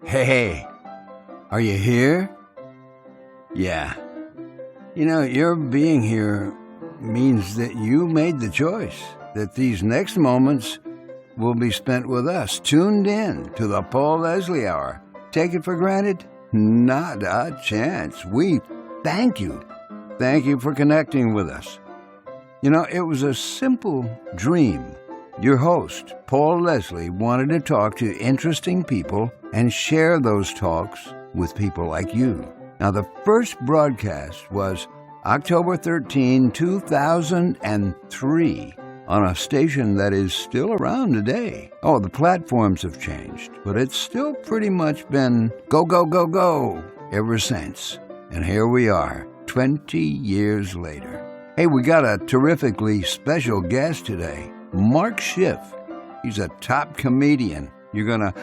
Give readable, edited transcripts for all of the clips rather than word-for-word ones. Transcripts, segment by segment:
Hey, are you here? Yeah. You know, your being here means that you made the choice, that these next moments will be spent with us, tuned in to the Paul Leslie Hour. Take it for granted? Not a chance. We thank you. Thank you for connecting with us. You know, it was a simple dream. Your host, Paul Leslie, wanted to talk to interesting people and share those talks with people like you. Now, the first broadcast was October 13, 2003, on a station that is still around today. Oh, the platforms have changed, but it's still pretty much been go, go, go, go ever since. And here we are, 20 years later. Hey, we got a terrifically special guest today, Mark Schiff. He's a top comedian. You're gonna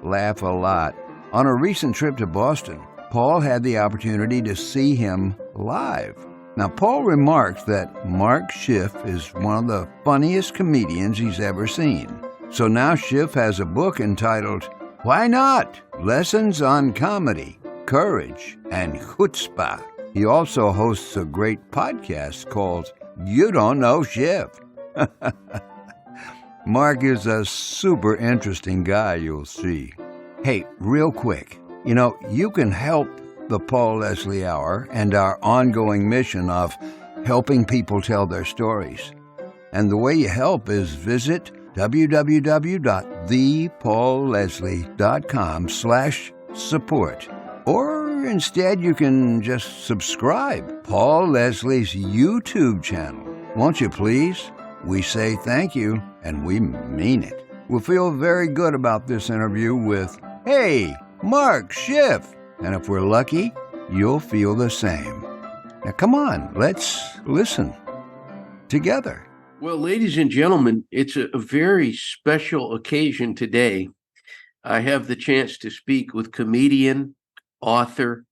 laugh a lot. On a recent trip to Boston, Paul had the opportunity to see him live. Now, Paul remarked that Mark Schiff is one of the funniest comedians he's ever seen. So now Schiff has a book entitled, Why Not? Lessons on Comedy, Courage, and Chutzpah. He also hosts a great podcast called You Don't Know Schiff. Mark is a super interesting guy, you'll see. Hey, real quick, you know, you can help the Paul Leslie Hour and our ongoing mission of helping people tell their stories. And the way you help is visit www.thepaulleslie.com/support. Or instead, you can just subscribe. Paul Leslie's YouTube channel. Won't you please? We say thank you, and we mean it. We'll feel very good about this interview with, hey, Mark Schiff. And if we're lucky, you'll feel the same. Now, come on, let's listen together. Well, ladies and gentlemen, it's a very special occasion today. I have the chance to speak with comedian, author,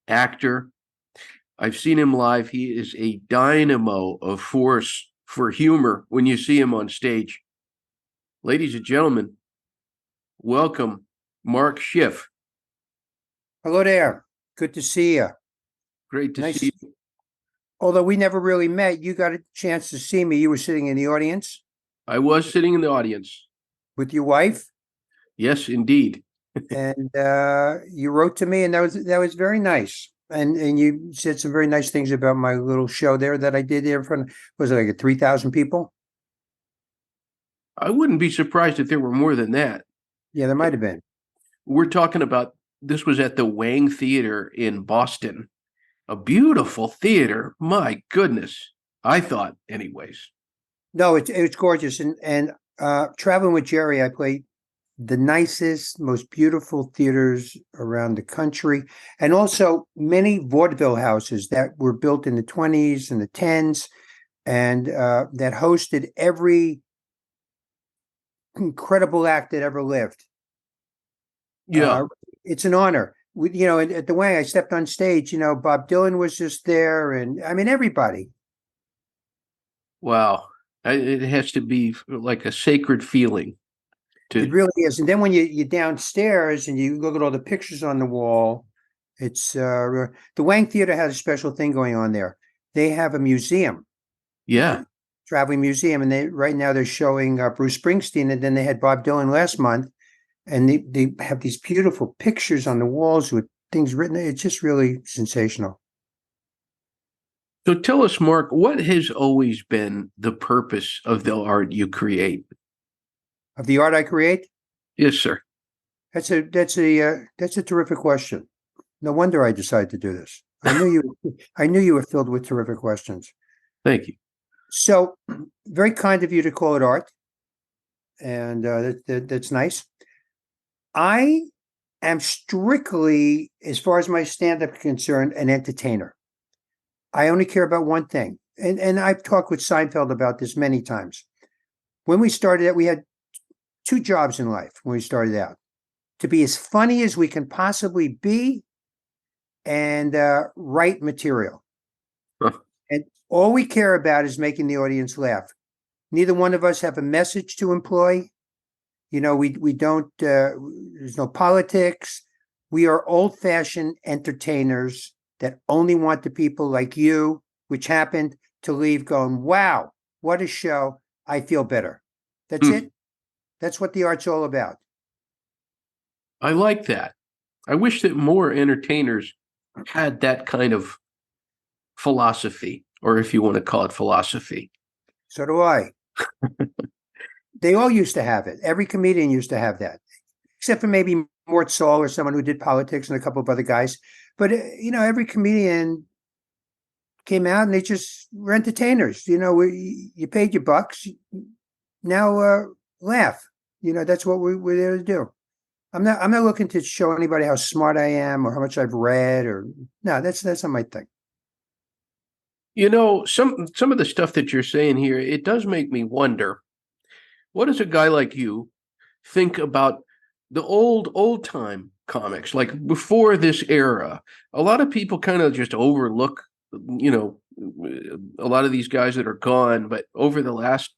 actor. I've seen him live. He is a dynamo of force for humor when you see him on stage. Ladies and gentlemen, welcome Mark Schiff. Hello there. Good to see you. Great to see you. Although we never really met, you got a chance to see me. You were sitting in the audience. I was sitting in the audience. With your wife? Yes, indeed. And you wrote to me, and that was very nice. And you said some very nice things about my little show there that I did there in front of, was it like 3,000 people? I wouldn't be surprised if there were more than that. Yeah, there might have been. We're talking about, this was at the Wang Theater in Boston. A beautiful theater. My goodness. I thought, anyways. No, it's gorgeous. And traveling with Jerry, I played the nicest, most beautiful theaters around the country, and also many vaudeville houses that were built in the 20s and the 10s, and that hosted every incredible act that ever lived. Yeah. It's an honor. You know, at the Wang, I stepped on stage, you know, Bob Dylan was just there, and I mean, everybody. Wow. It has to be like a sacred feeling. It really is. And then when you're downstairs and you look at all the pictures on the wall, it's the Wang Theater has a special thing going on there. They have a museum. Yeah. Traveling museum. And right now they're showing Bruce Springsteen, and then they had Bob Dylan last month. And they have these beautiful pictures on the walls with things written. It's just really sensational. So tell us, Mark, what has always been the purpose of the art you create? Of the art I create? Yes, sir. That's a terrific question. No wonder I decided to do this. I knew you were filled with terrific questions. Thank you. So very kind of you to call it art. And that's nice. I am strictly, as far as my stand-up is concerned, an entertainer. I only care about one thing. And I've talked with Seinfeld about this many times. When we started out, we had two jobs in life when we started out: to be as funny as we can possibly be and write material. Huh. And all we care about is making the audience laugh. Neither one of us have a message to employ. We don't. There's no politics. We are old-fashioned entertainers that only want the people like you, which happened to leave going, wow, what a show. I feel better. That's it. That's what the art's all about. I like that. I wish that more entertainers had that kind of philosophy, or if you want to call it philosophy. So do I. They all used to have it. Every comedian used to have that, except for maybe Mort Saul or someone who did politics and a couple of other guys. But, every comedian came out and they just were entertainers. You paid your bucks. Now laugh. That's what we're there to do. I'm not looking to show anybody how smart I am or how much I've read no, that's not my thing. Some of the stuff that you're saying here, it does make me wonder, what does a guy like you think about the old time comics, like before this era? A lot of people kind of just overlook, a lot of these guys that are gone, but over the last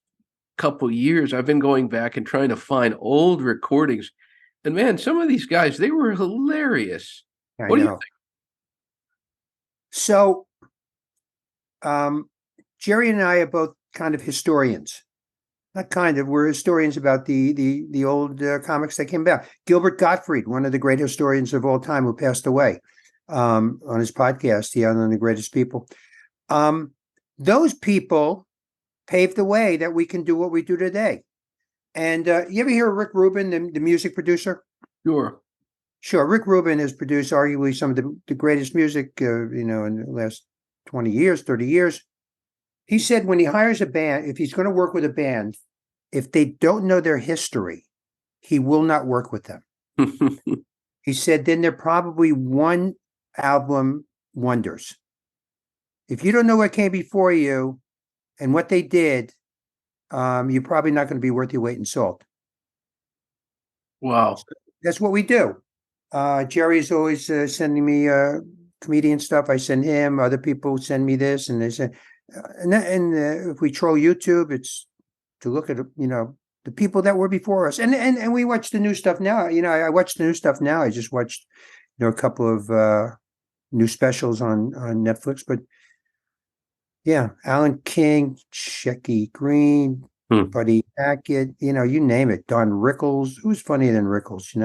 couple years, I've been going back and trying to find old recordings. And man, some of these guys, they were hilarious. What do you think? So, Jerry and I are both kind of historians. Not kind of, we're historians about the old comics that came about. Gilbert Gottfried, one of the great historians of all time, who passed away, on his podcast, on The Greatest People. Those people paved the way that we can do what we do today. And you ever hear of Rick Rubin, the music producer? Sure. Rick Rubin has produced arguably some of the greatest music, in the last 20 years, 30 years. He said when he hires a band, if he's going to work with a band, if they don't know their history, he will not work with them. He said then they're probably one album wonders. If you don't know what came before you and what they did, you're probably not going to be worth your weight in salt. Wow. That's what we do. Jerry's always sending me comedian stuff. I send him. Other people send me this, and they say, if we troll YouTube, it's to look at the people that were before us, and we watch the new stuff now. I watch the new stuff now. I just watched a couple of new specials on Netflix, but yeah, Alan King, Shecky Green, Buddy Hackett, you name it. Don Rickles. Who's funnier than Rickles?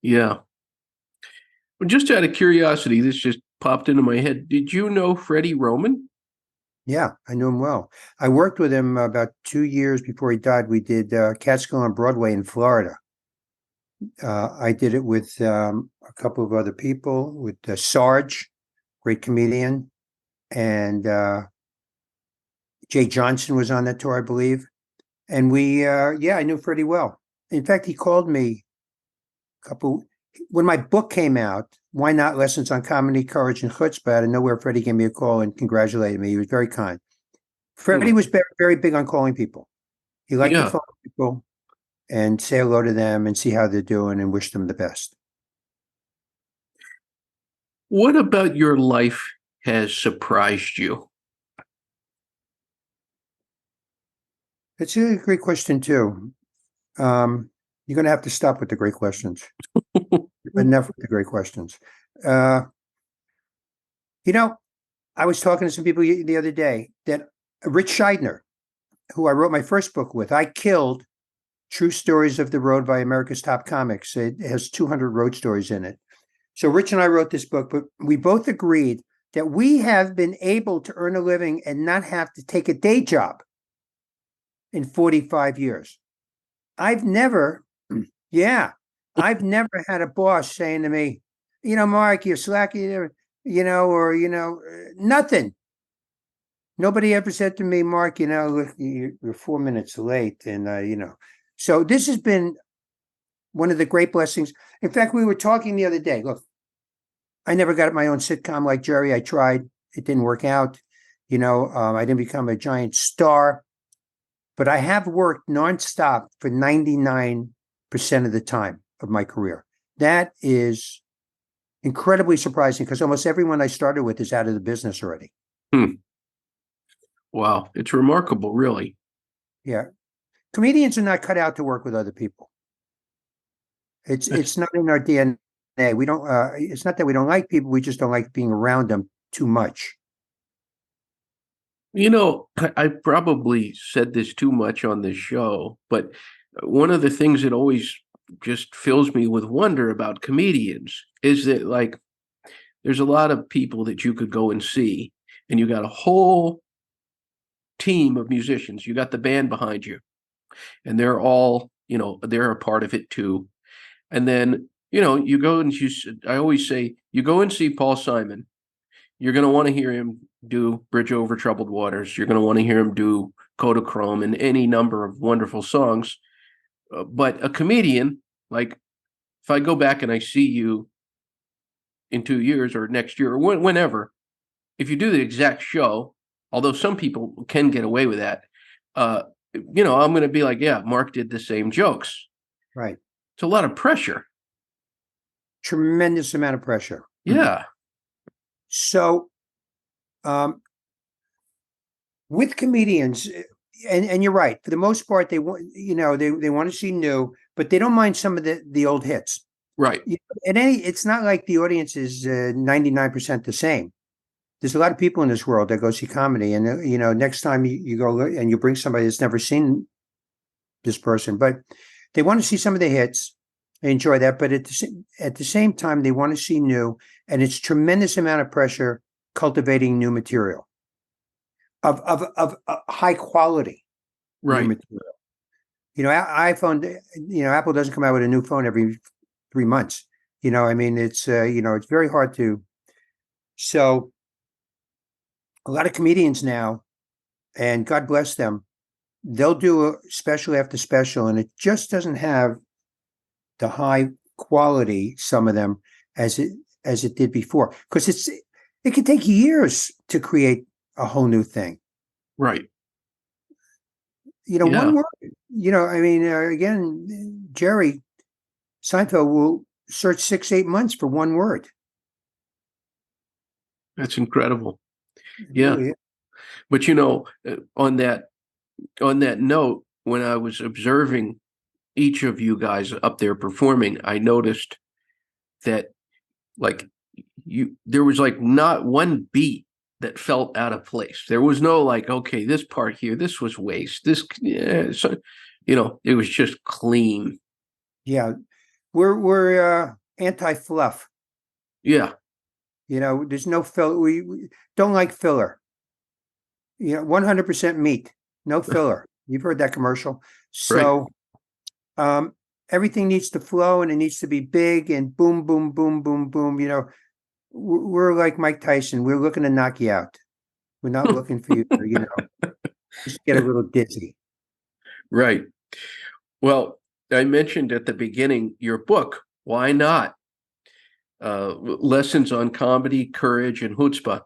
Yeah. Well, just out of curiosity, this just popped into my head. Did you know Freddie Roman? Yeah, I knew him well. I worked with him about 2 years before he died. We did Catskill on Broadway in Florida. I did it with a couple of other people, with Sarge, great comedian, and Jay Johnson was on that tour, I believe. And I knew Freddie well. In fact, he called me when my book came out, Why Not? Lessons on Comedy, Courage, and Chutzpah. Out of nowhere, Freddie gave me a call and congratulated me. He was very kind. Freddie was very, very big on calling people. He liked to phone people and say hello to them and see how they're doing and wish them the best. What about your life has surprised you? It's a great question, too. You're going to have to stop with the great questions. Enough with the great questions. I was talking to some people the other day that Rich Scheidner, who I wrote my first book with, I killed True Stories of the Road by America's Top Comics. It has 200 road stories in it. So Rich and I wrote this book, but we both agreed that we have been able to earn a living and not have to take a day job in 45 years. I've never had a boss saying to me, Mark, you're slacky, nothing. Nobody ever said to me, Mark, look, you're 4 minutes late. And, so this has been one of the great blessings. In fact, we were talking the other day. Look, I never got my own sitcom like Jerry. I tried. It didn't work out. I didn't become a giant star. But I have worked nonstop for 99% of the time of my career. That is incredibly surprising because almost everyone I started with is out of the business already. Wow. It's remarkable, really. Yeah. comedians are not cut out to work with other people. It's not in our DNA. We don't. It's not that we don't like people. We just don't like being around them too much. I probably said this too much on this show, but one of the things that always just fills me with wonder about comedians is that, like, there's a lot of people that you could go and see, and you got a whole team of musicians. You got the band behind you, and they're all, they're a part of it too. And then, you go and I always say, you go and see Paul Simon. You're going to want to hear him do Bridge Over Troubled Waters. You're going to want to hear him do Kodachrome and any number of wonderful songs. But a comedian, like, if I go back and I see you in 2 years or next year or whenever, if you do the exact show, although some people can get away with that, I'm going to be like, yeah, Mark did the same jokes. Right. It's a lot of pressure. Tremendous amount of pressure. Yeah. So, with comedians, and you're right, for the most part, they want, they want to see new, but they don't mind some of the old hits. Right. And it's not like the audience is 99% the same. There's a lot of people in this world that go see comedy, and next time you go and you bring somebody that's never seen this person, but they want to see some of the hits. They enjoy that, but at the same time, they want to see new, and it's tremendous amount of pressure cultivating new material of high quality. Right. New material. iPhone. Apple doesn't come out with a new phone every 3 months. It's it's very hard to. So, a lot of comedians now, and God bless them, they'll do a special after special, and it just doesn't have the high quality, some of them, as it did before, because it can take years to create a whole new thing. Right. One word. Again, Jerry Seinfeld will search 6-8 months for one word. That's incredible. Yeah. Really, but on that note, when I was observing each of you guys up there performing, I noticed that, like, there was like not one beat that felt out of place. There was no like, okay, this part here, this was waste. So, it was just clean. Yeah, we're anti-fluff. Yeah. There's no filler. We don't like filler. 100% meat, no filler. You've heard that commercial. So, right. Everything needs to flow, and it needs to be big and boom, boom, boom, boom, boom. We're like Mike Tyson. We're looking to knock you out. We're not looking for you to, just get a little dizzy. Right. Well, I mentioned at the beginning your book, Why Not? Lessons on Comedy, Courage, and Chutzpah.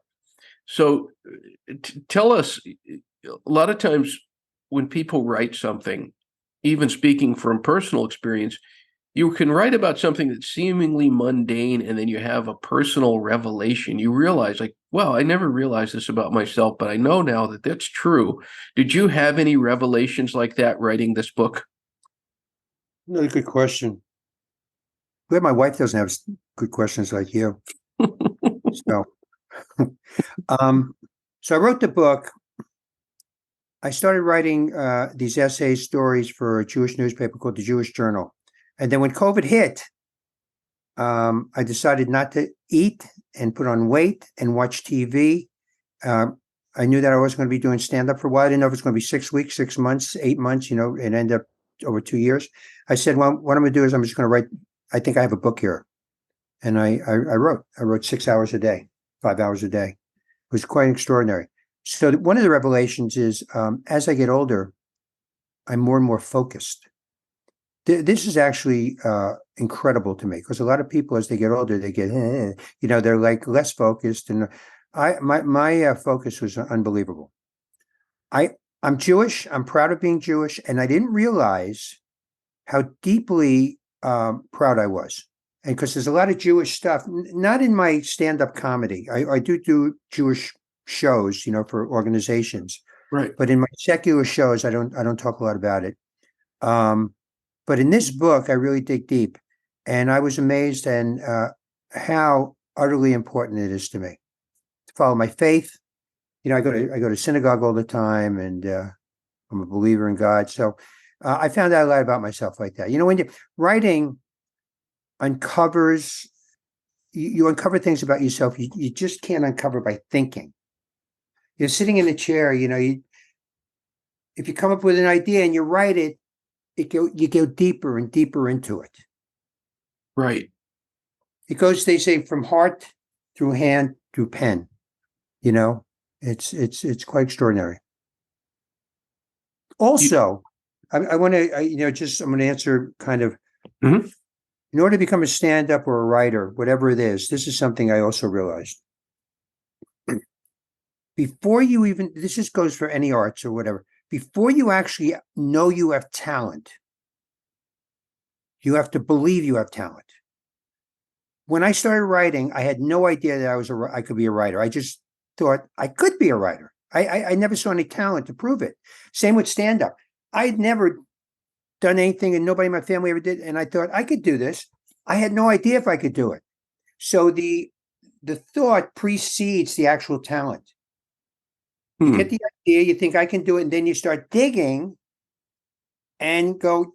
So tell us, a lot of times when people write something, even speaking from personal experience, you can write about something that's seemingly mundane, and then you have a personal revelation. You realize, like, wow, I never realized this about myself, but I know now that that's true. Did you have any revelations like that writing this book? Really good question. Glad my wife doesn't have good questions like you. So I wrote the book. I started writing these essays, stories for a Jewish newspaper called the Jewish Journal. And then when COVID hit, I decided not to eat and put on weight and watch TV. I knew that I wasn't going to be doing stand-up for a while. I didn't know if it was going to be 6 weeks, 6 months, 8 months, and end up over 2 years. I said, well, what I'm going to do is I'm just going to write. I think I have a book here. And I wrote 6 hours a day, 5 hours a day. It was quite extraordinary. So one of the revelations is, as I get older, I'm more and more focused. This is actually incredible to me, because a lot of people, as they get older, they get, they're like less focused. And my focus was unbelievable. I'm Jewish. I'm proud of being Jewish. And I didn't realize how deeply proud I was. And because there's a lot of Jewish stuff, not in my stand-up comedy. I do Jewish shows, for organizations. Right. But in my secular shows, I don't talk a lot about it. But in this book, I really dig deep, and I was amazed and how utterly important it is to me to follow my faith. I go to synagogue all the time, and I'm a believer in God. So I found out a lot about myself like that. When you're writing uncovers, you uncover things about yourself you just can't uncover by thinking. You're sitting in a chair, if you come up with an idea and you write it, you go deeper and deeper into it. Right. It goes, they say, from heart through hand through pen. It's quite extraordinary. Also, I want to, I'm going to answer kind of, Mhm. in order to become a stand-up or a writer, whatever it is, this is something I also realized. Before you even, this just goes for any arts or whatever, before you actually know you have talent, you have to believe you have talent. When I started writing, I had no idea that I could be a writer. I just thought I could be a writer. I never saw any talent to prove it. Same with stand-up. I'd never done anything, and nobody in my family ever did, and I thought I could do this. I had no idea if I could do it. So the thought precedes the actual talent. You get the idea, you think I can do it, and then you start digging and go,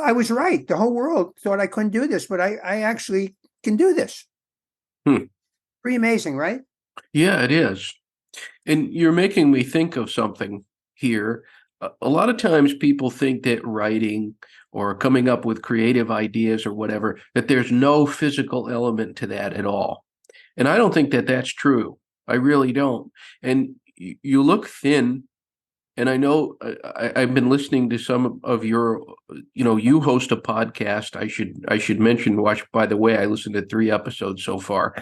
I was right. The whole world thought I couldn't do this, but I actually can do this. Pretty amazing, right? Yeah, it is. And you're making me think of something here. A lot of times people think that writing or coming up with creative ideas or whatever, that there's no physical element to that at all. And I don't think that that's true. I really don't. And you look thin. And I know I've been listening to some of your, you host a podcast. I should mention, by the way, I listened to 3 episodes so far,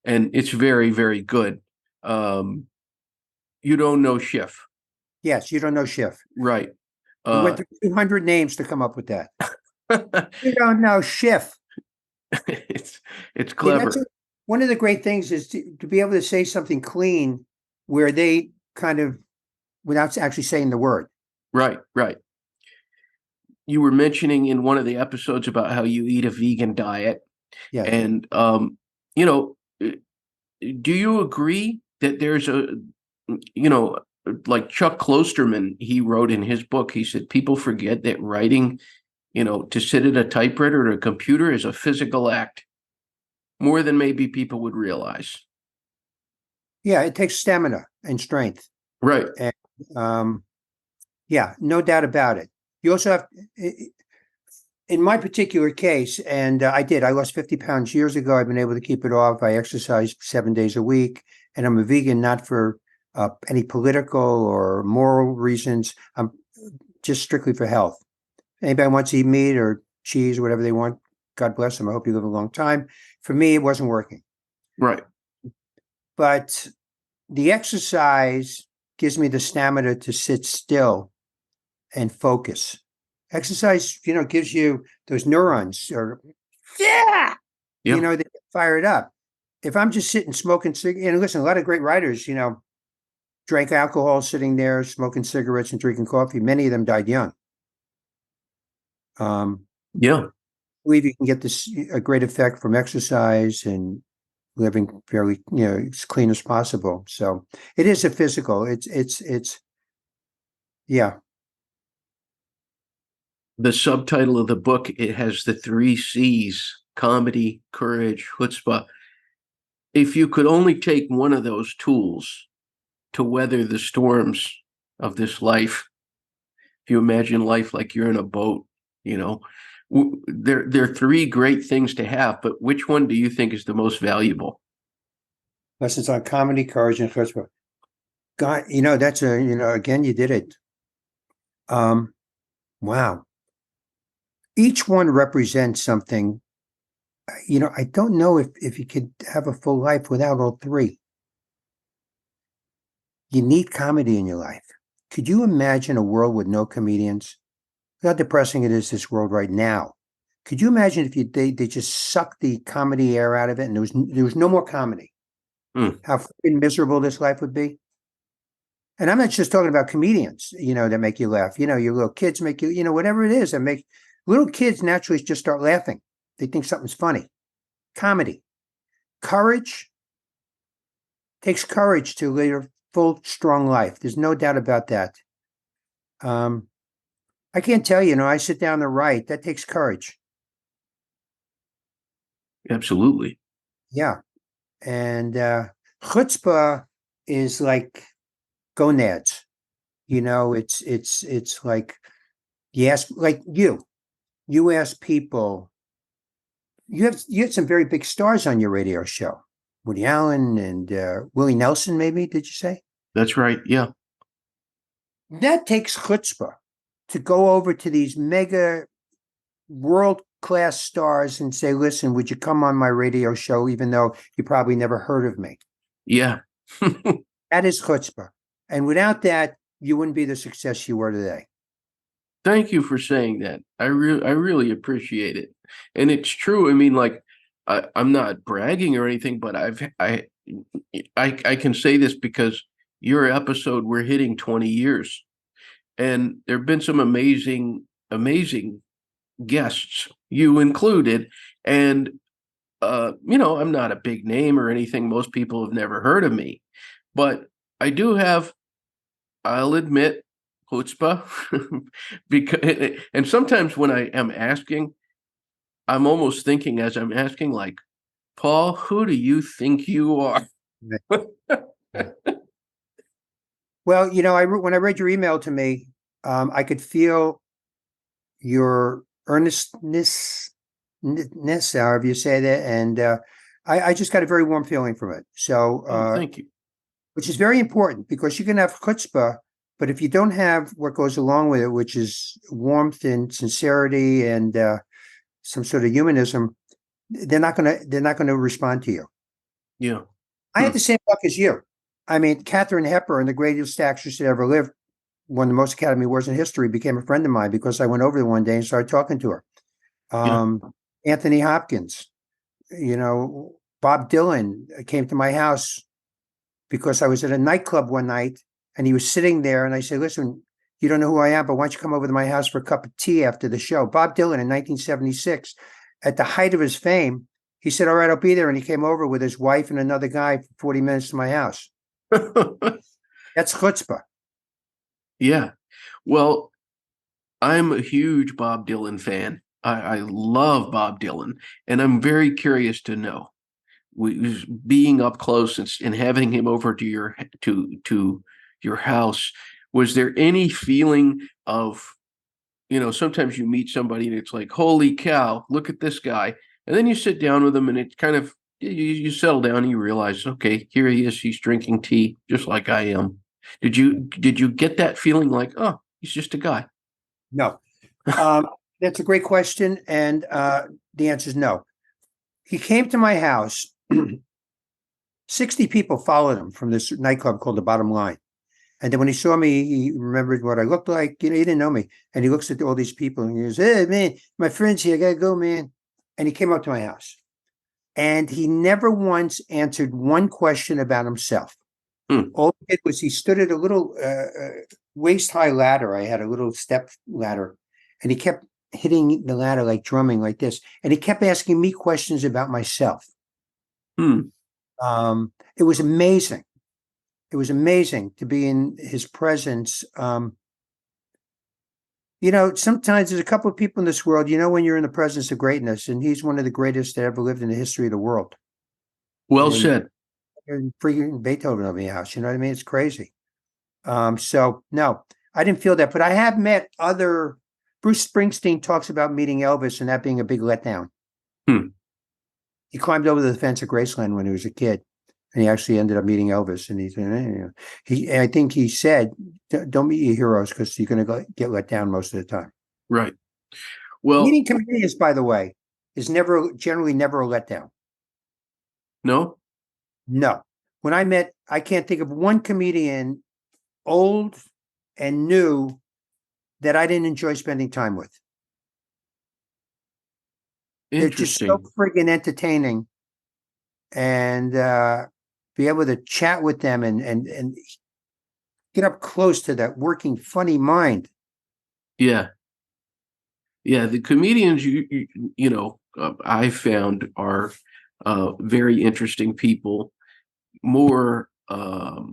and it's very, very good. You Don't Know Schiff. Yes, You Don't Know Schiff. Right. We went through 200 names to come up with that. You Don't Know Schiff. It's clever. One of the great things is to be able to say something clean where they kind of, without actually saying the word. Right. You were mentioning in one of the episodes about how you eat a vegan diet. Yeah. And, do you agree that there's like Chuck Klosterman, he wrote in his book, he said, people forget that writing, to sit at a typewriter or a computer is a physical act more than maybe people would realize. Yeah, it takes stamina and strength. Right. And, yeah, no doubt about it. You also have, in my particular case, and I lost 50 pounds years ago. I've been able to keep it off. I exercise 7 days a week, and I'm a vegan, not for any political or moral reasons. I'm just strictly for health. Anybody wants to eat meat or cheese or whatever they want, God bless them. I hope you live a long time. For me, it wasn't working. Right. But the exercise gives me the stamina to sit still and focus. Exercise, gives you those neurons they get fired up. If I'm just sitting smoking cigarettes, and listen, a lot of great writers, drank alcohol sitting there, smoking cigarettes and drinking coffee. Many of them died young. I believe you can get a great effect from exercise and living fairly, as clean as possible. So it is a physical. It's yeah. The subtitle of the book, it has the 3 C's: comedy, courage, chutzpah. If you could only take one of those tools to weather the storms of this life, if you imagine life like you're in a boat, there are 3 great things to have, but which one do you think is the most valuable? Lessons on comedy, courage, and chutzpah. God, that's again, you did it. Wow. Each one represents something. I don't know if you could have a full life without all 3. You need comedy in your life. Could you imagine a world with no comedians? Look how depressing it is, this world right now. Could you imagine if they just sucked the comedy air out of it and there was no more comedy? How freaking miserable this life would be. And I'm not just talking about comedians, that make you laugh. Your little kids make you, whatever it is that make little kids naturally just start laughing. They think something's funny. Comedy. Courage. Takes courage to lead a full, strong life. There's no doubt about that. I can't tell you, I sit down to write. That takes courage. Absolutely. Yeah. And chutzpah is like gonads. It's like you ask, like you ask people. You had some very big stars on your radio show. Woody Allen and Willie Nelson, maybe, did you say? That's right. Yeah. That takes chutzpah to go over to these mega world-class stars and say, listen, would you come on my radio show, even though you probably never heard of me? Yeah. That is chutzpah. And without that, you wouldn't be the success you were today. Thank you for saying that. I really appreciate it. And it's true. I mean, like, I'm not bragging or anything, but I can say this because your episode, we're hitting 20 years. And there have been some amazing guests, you included. And, I'm not a big name or anything. Most people have never heard of me. But I do have, I'll admit, chutzpah. And sometimes when I am asking, I'm almost thinking as I'm asking, like, Paul, who do you think you are? Well, when I read your email to me, I could feel your earnestness, however you say that, and I just got a very warm feeling from it. So, Thank you. Which is very important, because you can have chutzpah, but if you don't have what goes along with it, which is warmth and sincerity and some sort of humanism, they're not gonna respond to you. Yeah. I had the same luck as you. I mean, Katharine Hepburn, the greatest actress that ever lived, won the most Academy Awards in history, became a friend of mine because I went over there one day and started talking to her. Anthony Hopkins, Bob Dylan came to my house because I was at a nightclub one night and he was sitting there, and I said, listen, you don't know who I am, but why don't you come over to my house for a cup of tea after the show? Bob Dylan in 1976, at the height of his fame, he said, all right, I'll be there. And he came over with his wife and another guy for 40 minutes to my house. That's chutzpah. Yeah. Well, I'm a huge Bob Dylan fan. I love Bob Dylan, and I'm very curious to know, being up close and having him over to your house, was there any feeling of, sometimes you meet somebody and it's like, holy cow, look at this guy. And then you sit down with him and it kind of, you settle down and you realize, okay, here he is. He's drinking tea just like I am. Did you get that feeling like, oh, he's just a guy? No. That's a great question. And the answer is no. He came to my house. 60 people followed him from this nightclub called The Bottom Line. And then when he saw me, he remembered what I looked like. He didn't know me. And he looks at all these people and he goes, hey, man, my friend's here. I got to go, man. And he came up to my house. And he never once answered one question about himself. All he did was he stood at a little waist-high ladder. I had a little step ladder. And he kept hitting the ladder, like drumming like this. And he kept asking me questions about myself. It was amazing. It was amazing to be in his presence. Sometimes there's a couple of people in this world, when you're in the presence of greatness, and he's one of the greatest that ever lived in the history of the world. Well said. Freaking Beethoven over the house, you know what I mean? It's crazy. So no, I didn't feel that, but I have met other. Bruce Springsteen talks about meeting Elvis and that being a big letdown. He climbed over the fence at Graceland when he was a kid, and he actually ended up meeting Elvis. And I think he said, "Don't meet your heroes because you're going to get let down most of the time." Right. Well, meeting comedians, by the way, is generally never a letdown. No. No. When I can't think of one comedian, old and new, that I didn't enjoy spending time with. They're just so friggin' entertaining, and be able to chat with them and get up close to that working funny mind. Yeah. Yeah. The comedians, I found are very interesting people. More, there's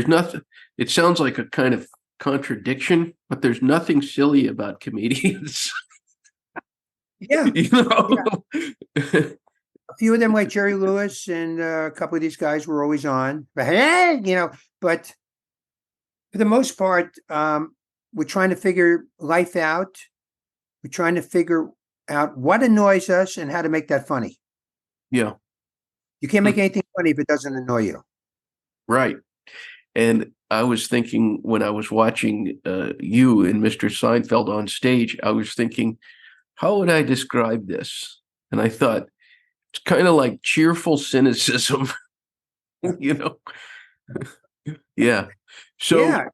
nothing, it sounds like a kind of contradiction, but there's nothing silly about comedians. Yeah. you know? A few of them, like Jerry Lewis, and a couple of these guys were always on. But hey, but for the most part, we're trying to figure life out. We're trying to figure out what annoys us and how to make that funny. Yeah. You can't make anything funny if it doesn't annoy you. Right. And I was thinking when I was watching you and Mr. Seinfeld on stage, I was thinking, how would I describe this? And I thought, it's kind of like cheerful cynicism, Yeah. So Yeah,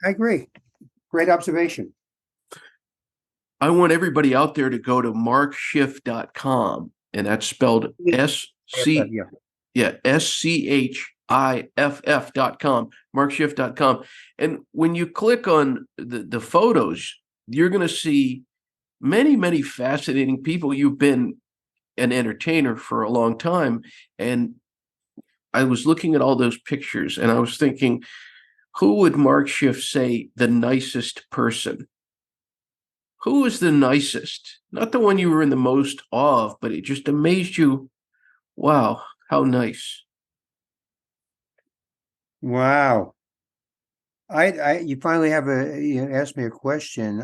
I agree. Great observation. I want everybody out there to go to markschiff.com, and that's spelled S-C, SCHIFF.com, markschiff.com. And when you click on the photos, you're going to see many, many fascinating people. You've been an entertainer for a long time. And I was looking at all those pictures and I was thinking, who would Mark Schiff say the nicest person? Who is the nicest? Not the one you were in the most awe of, but it just amazed you. Wow, how nice. Wow. You finally have you asked me a question.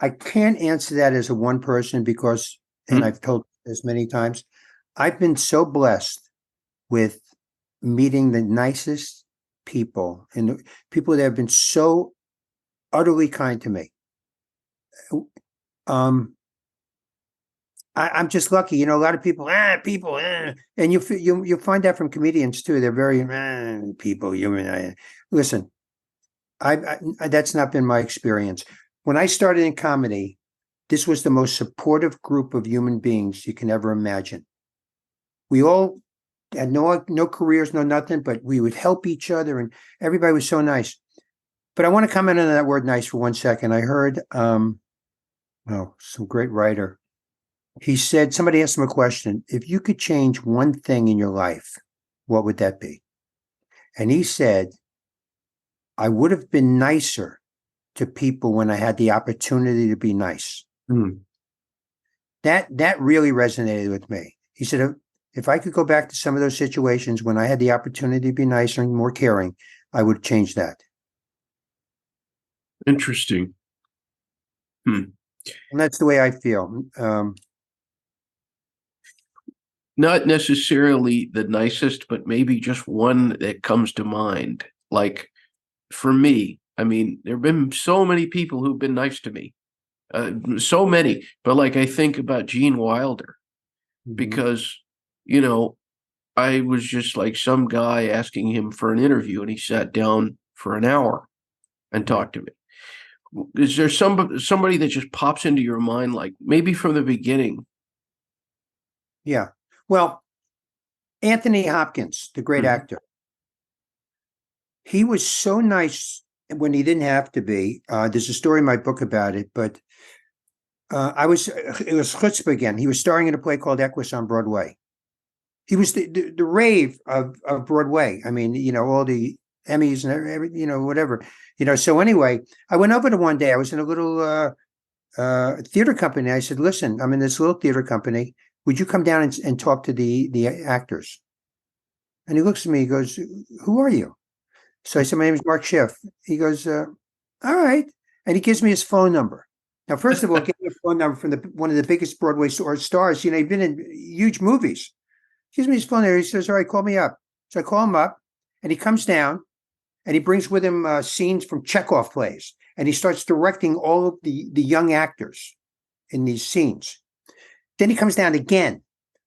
I can't answer that as a one person because, and I've told this many times, I've been so blessed with meeting the nicest people and the people that have been so utterly kind to me. I'm just lucky. A lot of people, and you'll find that from comedians too. They're very people. Listen, I that's not been my experience. When I started in comedy, this was the most supportive group of human beings you can ever imagine. We all had no careers, no nothing, but we would help each other, and everybody was so nice. But I want to comment on that word "nice" for 1 second. I heard, some great writer. He said, somebody asked him a question: if you could change one thing in your life, what would that be? And he said, I would have been nicer to people when I had the opportunity to be nice. That really resonated with me. He said, if I could go back to some of those situations when I had the opportunity to be nicer and more caring, I would change that. Interesting. And that's the way I feel. Not necessarily the nicest, but maybe just one that comes to mind. Like for me, I mean, there have been so many people who've been nice to me, so many. But like I think about Gene Wilder, because, I was just like some guy asking him for an interview, and he sat down for an hour and talked to me. Is there somebody that just pops into your mind, like maybe from the beginning? Yeah. Well, Anthony Hopkins, the great actor, he was so nice when he didn't have to be. There's a story in my book about it, but it was Chutzpah again. He was starring in a play called Equus on Broadway. He was the rave of Broadway. I mean, all the Emmys and everything, whatever. So anyway, I went over to one day. I was in a little theater company. I said, listen, I'm in this little theater company. Would you come down and talk to the actors? And he looks at me, he goes, who are you? So I said, my name is Mark Schiff. He goes, all right. And he gives me his phone number. Now, first of all, give me a phone number from one of the biggest Broadway stars. He'd been in huge movies. He gives me his phone number. He says, all right, call me up. So I call him up, and he comes down, and he brings with him scenes from Chekhov plays. And he starts directing all of the young actors in these scenes. Then he comes down again.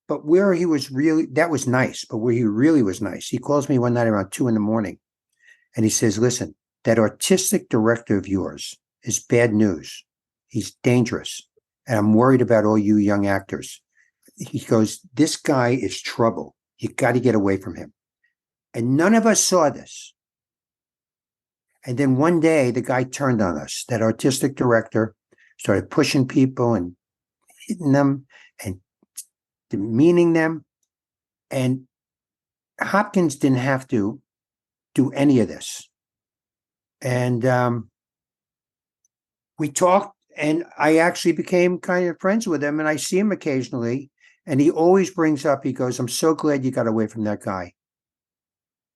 But where he was really, that was nice. But where he really was nice, he calls me one night around 2 a.m. and he says, listen, that artistic director of yours is bad news. He's dangerous. And I'm worried about all you young actors. He goes, this guy is trouble. You got to get away from him. And none of us saw this. And then one day, the guy turned on us. That artistic director started pushing people and hitting them and demeaning them. And Hopkins didn't have to do any of this. And we talked, and I actually became kind of friends with him, and I see him occasionally, and he always brings up, he goes, I'm so glad you got away from that guy.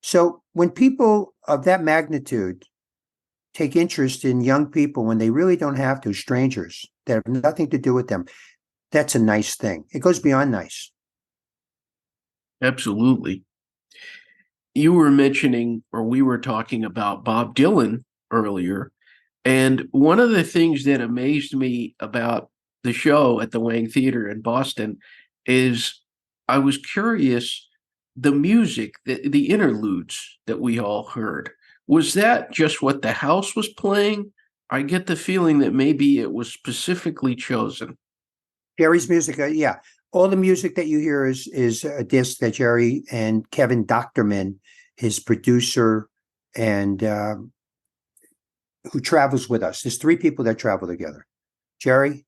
So when people of that magnitude take interest in young people when they really don't have to, strangers that have nothing to do with them, that's a nice thing. It goes beyond nice. Absolutely. You were mentioning, or we were talking about Bob Dylan earlier. And one of the things that amazed me about the show at the Wang Theater in Boston is I was curious, the music, the interludes that we all heard, was that just what the house was playing? I get the feeling that maybe it was specifically chosen. Jerry's music, yeah. All the music that you hear is a disc that Jerry and Kevin Doctorman, his producer, and who travels with us. There's 3 people that travel together: Jerry,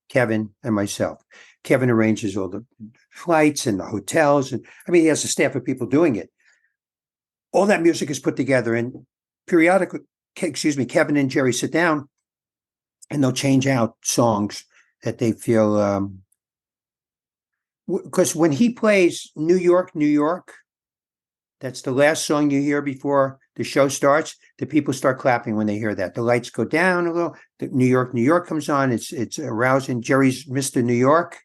Kevin, and myself. Kevin arranges all the flights and the hotels, and I mean, he has a staff of people doing it. All that music is put together, and periodically, Kevin and Jerry sit down, and they'll change out songs that they feel. Because when he plays New York, New York, that's the last song you hear before the show starts. The people start clapping when they hear that. The lights go down a little. The New York, New York comes on. It's arousing. Jerry's Mr. New York.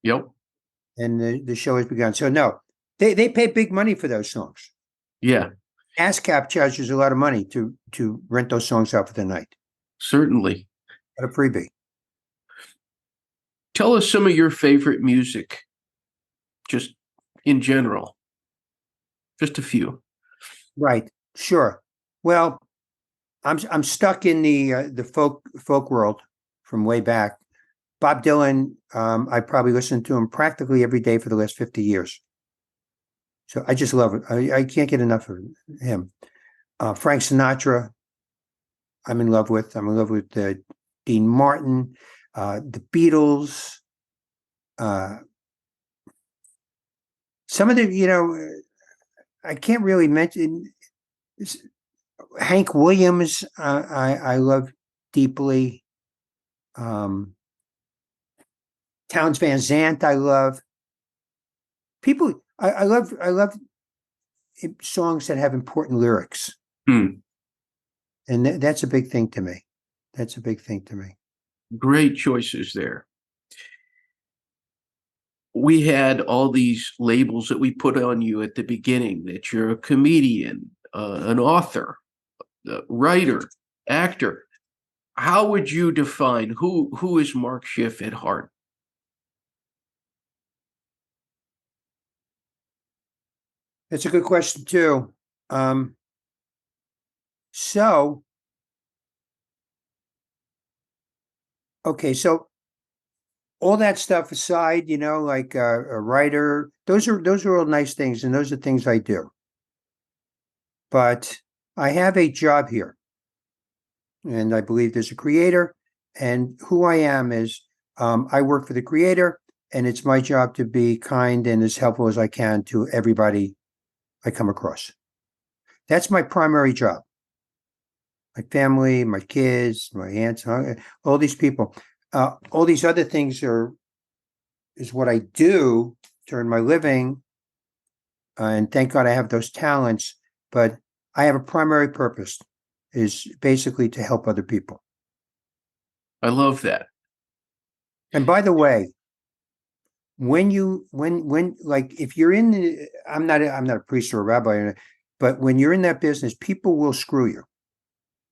Yep. And the show has begun. So no, they pay big money for those songs. Yeah. ASCAP charges a lot of money to rent those songs out for the night. Certainly. At a freebie. Tell us some of your favorite music, just in general. Just a few. Right. Sure. Well, I'm stuck in the folk world from way back. Bob Dylan, I probably listened to him practically every day for the last 50 years. So I just love it. I can't get enough of him. Frank Sinatra, I'm in love with. I'm in love with Dean Martin, the Beatles. Some of the, I can't really mention Hank Williams. I love deeply. Townes Van Zandt, I love. People, I love songs that have important lyrics. Hmm. And that's a big thing to me. That's a big thing to me. Great choices there. We had all these labels that we put on you at the beginning, that you're a comedian, an author, a writer, actor. How would you define who is Mark Schiff at heart? That's a good question too. So all that stuff aside, like a writer, those are all nice things, and those are things I do. But I have a job here, and I believe there's a creator, and who I am is I work for the creator, and it's my job to be kind and as helpful as I can to everybody I come across. That's my primary job. My family, my kids, my aunts, all these people. All these other things is what I do to earn my living. And thank God I have those talents. But I have a primary purpose, is basically to help other people. I love that. And by the way, when like if you're in I'm not a priest or a rabbi, but when you're in that business, people will screw you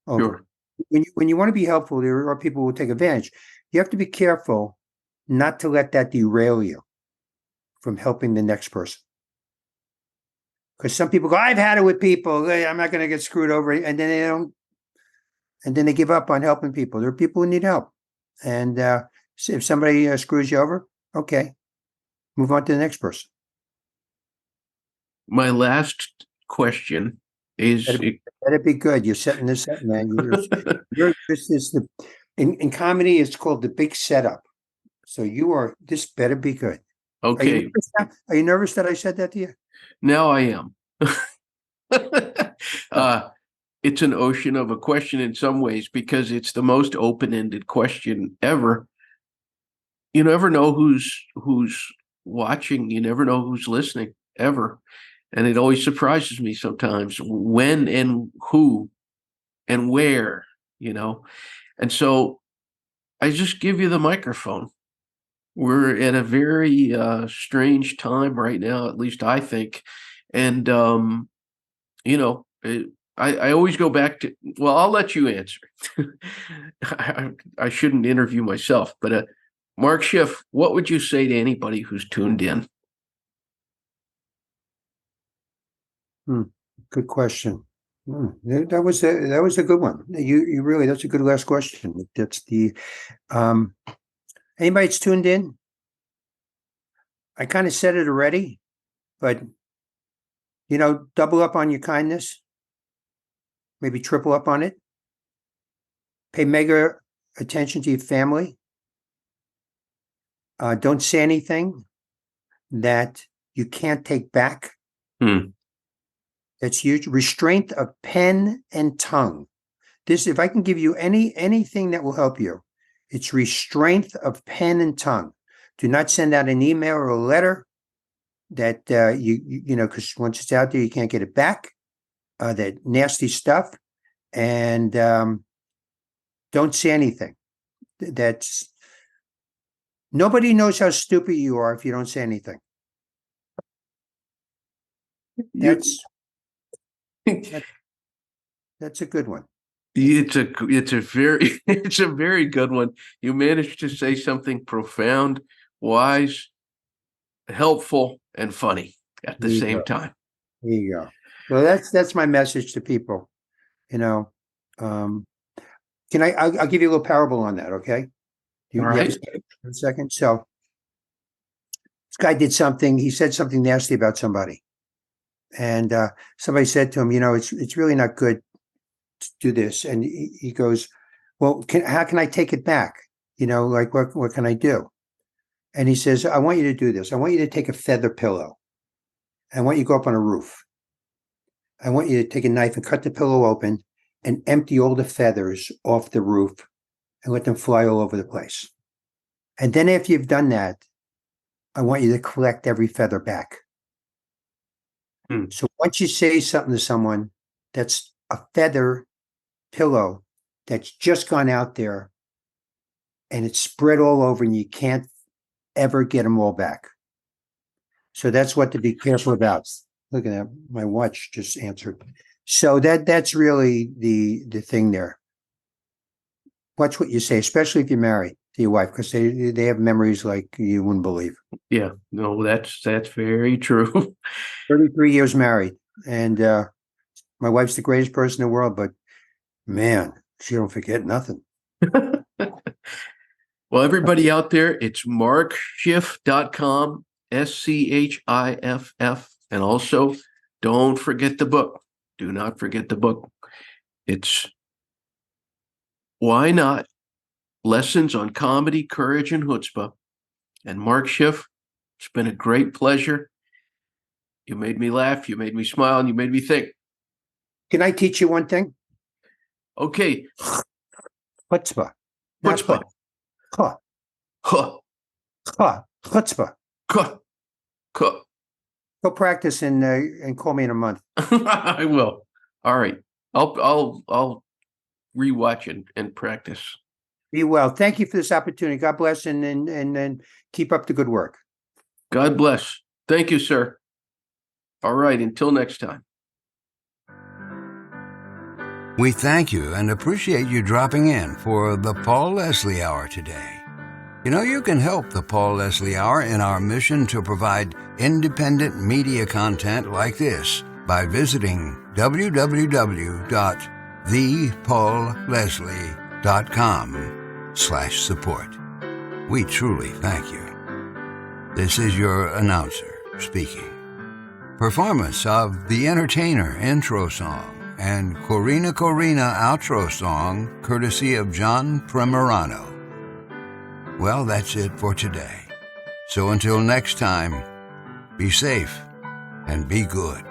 over. Sure. When you want to be helpful, there are people who will take advantage. You have to be careful not to let that derail you from helping the next person. Because some people go, I've had it with people. I'm not going to get screwed over. And then they don't. And then they give up on helping people. There are people who need help. And if somebody screws you over, okay, move on to the next person. My last question is, Better be good. You're setting this up, man. This is in comedy, it's called the big setup. So this better be good. okay, Are you nervous that I said that to you? now I am. It's an ocean of a question in some ways because it's the most open-ended question ever. You never know who's watching. You never know who's listening ever. And it always surprises me sometimes when and who and where, And so I just give you the microphone. We're at a very strange time right now, at least I think. And, I always go back to, well, I'll let you answer. I shouldn't interview myself, but Mark Schiff, what would you say to anybody who's tuned in? Good question. That was a good one. You really, that's a good last question. That's the anybody that's tuned in. I kind of said it already, but double up on your kindness. Maybe triple up on it. Pay mega attention to your family. Don't say anything that you can't take back. That's huge. Restraint of pen and tongue. If I can give you anything that will help you, it's restraint of pen and tongue. Do not send out an email or a letter that because once it's out there, you can't get it back. That nasty stuff, and don't say anything. That's nobody knows how stupid you are if you don't say anything. That's a good one. It's a very good one. You managed to say something profound, wise, helpful, and funny at the same time. There you go. So that's my message to people. I'll give you a little parable on that, okay? All right. Have a second. So this guy did something. He said something nasty about somebody, and somebody said to him, it's really not good to do this. And he goes, well, how can I take it back? Like what can I do? And he says, I want you to do this. I want you to take a feather pillow. I want you to go up on a roof. I want you to take a knife and cut the pillow open and empty all the feathers off the roof and let them fly all over the place. And then after you've done that, I want you to collect every feather back. So once you say something to someone that's a feather pillow that's just gone out there and it's spread all over and you can't ever get them all back. So that's what to be careful about. Look at that. My watch just answered. So that's really the thing there. Watch what you say, especially if you're married to your wife, because they have memories like you wouldn't believe. Yeah, no, that's very true. 33 years married, and my wife's the greatest person in the world, but man, she don't forget nothing. Well, everybody out there, it's markschiff.com, SCHIFF. And also, don't forget the book. Do not forget the book. It's Why Not? Lessons on Comedy, Courage, and Chutzpah. And Mark Schiff, it's been a great pleasure. You made me laugh, you made me smile, and you made me think. Can I teach you one thing? Okay. Chutzpah. Chutzpah. Huh. Huh. Huh. Chutzpah. Huh. Huh. Go practice and call me in a month. I will. All right. I'll rewatch and practice. Be well. Thank you for this opportunity. God bless and keep up the good work. God bless. Thank you, sir. All right. Until next time. We thank you and appreciate you dropping in for the Paul Leslie Hour today. You can help the Paul Leslie Hour in our mission to provide independent media content like this by visiting www.thepaulleslie.com/support. We truly thank you. This is your announcer speaking. performance of The Entertainer intro song and Corina Corina outro song, courtesy of John Primorano. Well, that's it for today. So until next time, be safe and be good.